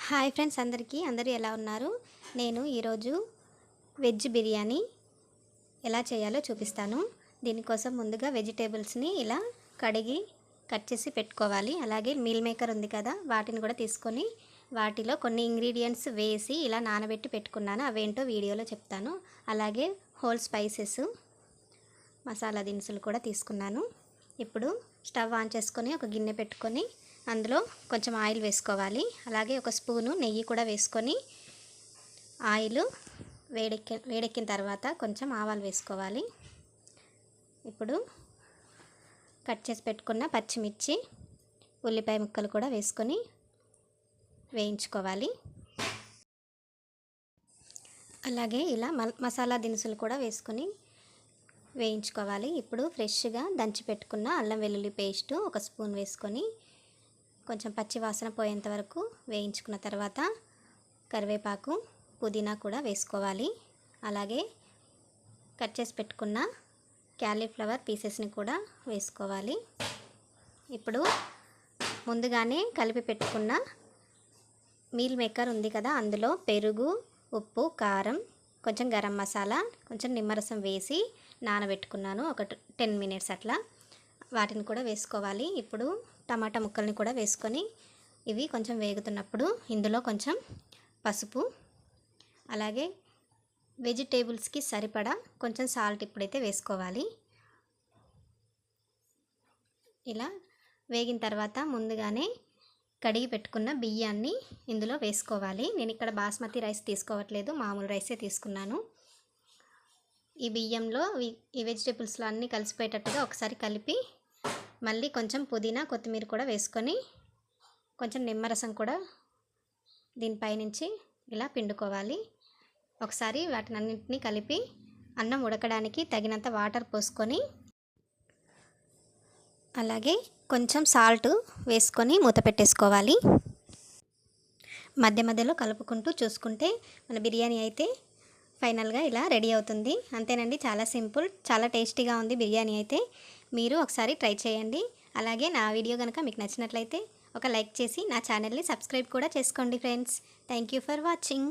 Hi friends, అందరూ ఎలా ఉన్నారు? నేను ఈరోజు వెజ్ బిర్యానీ ఎలా చేయాలో చూపిస్తాను. దీనికోసం ముందుగా వెజిటేబుల్స్ని ఇలా కడిగి కట్ చేసి పెట్టుకోవాలి. అలాగే మీల్ మేకర్ ఉంది కదా, వాటిని కూడా తీసుకొని వాటిలో కొన్ని ఇంగ్రీడియంట్స్ వేసి ఇలా నానబెట్టి పెట్టుకున్నాను. అవేంటో వీడియోలో చెప్తాను. అలాగే హోల్ స్పైసెస్, మసాలా దినుసులు కూడా తీసుకున్నాను. ఇప్పుడు స్టవ్ ఆన్ చేసుకొని ఒక గిన్నె పెట్టుకొని అందులో కొంచెం ఆయిల్ వేసుకోవాలి. అలాగే ఒక స్పూను నెయ్యి కూడా వేసుకొని ఆయిల్ వేడెక్కిన తర్వాత కొంచెం ఆవాలు వేసుకోవాలి. ఇప్పుడు కట్ చేసి పెట్టుకున్న పచ్చిమిర్చి, ఉల్లిపాయ ముక్కలు కూడా వేసుకొని వేయించుకోవాలి. అలాగే ఇలా మసాలా దినుసులు కూడా వేసుకొని వేయించుకోవాలి. ఇప్పుడు ఫ్రెష్గా దంచి పెట్టుకున్న అల్లం వెల్లుల్లి పేస్ట్ ఒక స్పూన్ వేసుకొని కొంచెం పచ్చి వాసన పోయేంత వరకు వేయించుకున్న తర్వాత కరివేపాకు, పుదీనా కూడా వేసుకోవాలి. అలాగే కట్ చేసి పెట్టుకున్న క్యాలీఫ్లవర్ పీసెస్ని కూడా వేసుకోవాలి. ఇప్పుడు ముందుగానే కలిపి పెట్టుకున్న మీల్ మేకర్ ఉంది కదా, అందులో పెరుగు, ఉప్పు, కారం, కొంచెం గరం మసాలా, కొంచెం నిమ్మరసం వేసి నానబెట్టుకున్నాను. ఒక 10 మినిట్స్ అట్లా. వాటిని కూడా వేసుకోవాలి. ఇప్పుడు టమాటా ముక్కల్ని కూడా వేసుకొని ఇవి కొంచెం వేగుతున్నప్పుడు ఇందులో కొంచెం పసుపు, అలాగే వెజిటేబుల్స్కి సరిపడా కొంచెం సాల్ట్ ఇప్పుడైతే వేసుకోవాలి. ఇలా వేగిన తర్వాత ముందుగానే కడిగి పెట్టుకున్న బియ్యాన్ని ఇందులో వేసుకోవాలి. నేను ఇక్కడ బాస్మతి రైస్ తీసుకోవట్లేదు, మామూలు రైసే తీసుకున్నాను. ఈ బియ్యంలో ఈ వెజిటేబుల్స్లో అన్నీ కలిసిపోయేటట్టుగా ఒకసారి కలిపి మళ్ళీ కొంచెం పుదీనా, కొత్తిమీర కూడా వేసుకొని కొంచెం నిమ్మరసం కూడా దీనిపైనుంచి ఇలా పిండుకోవాలి. ఒకసారి వాటినన్నింటినీ కలిపి అన్నం ఉడకడానికి తగినంత వాటర్ పోసుకొని అలాగే కొంచెం సాల్ట్ వేసుకొని మూత పెట్టేసుకోవాలి. మధ్య మధ్యలో కలుపుకుంటూ చూసుకుంటే మన బిర్యానీ అయితే ఫైనల్గా ఇలా రెడీ అవుతుంది. అంతేనండి, చాలా సింపుల్, చాలా టేస్టీగా ఉంది బిర్యానీ అయితే. మీరు ఒకసారి ట్రై చేయండి. అలాగే నా వీడియో కనుక మీకు నచ్చినట్లయితే ఒక లైక్ చేసి నా ఛానల్ని సబ్స్క్రైబ్ కూడా చేసుకోండి friends. Thank you for watching.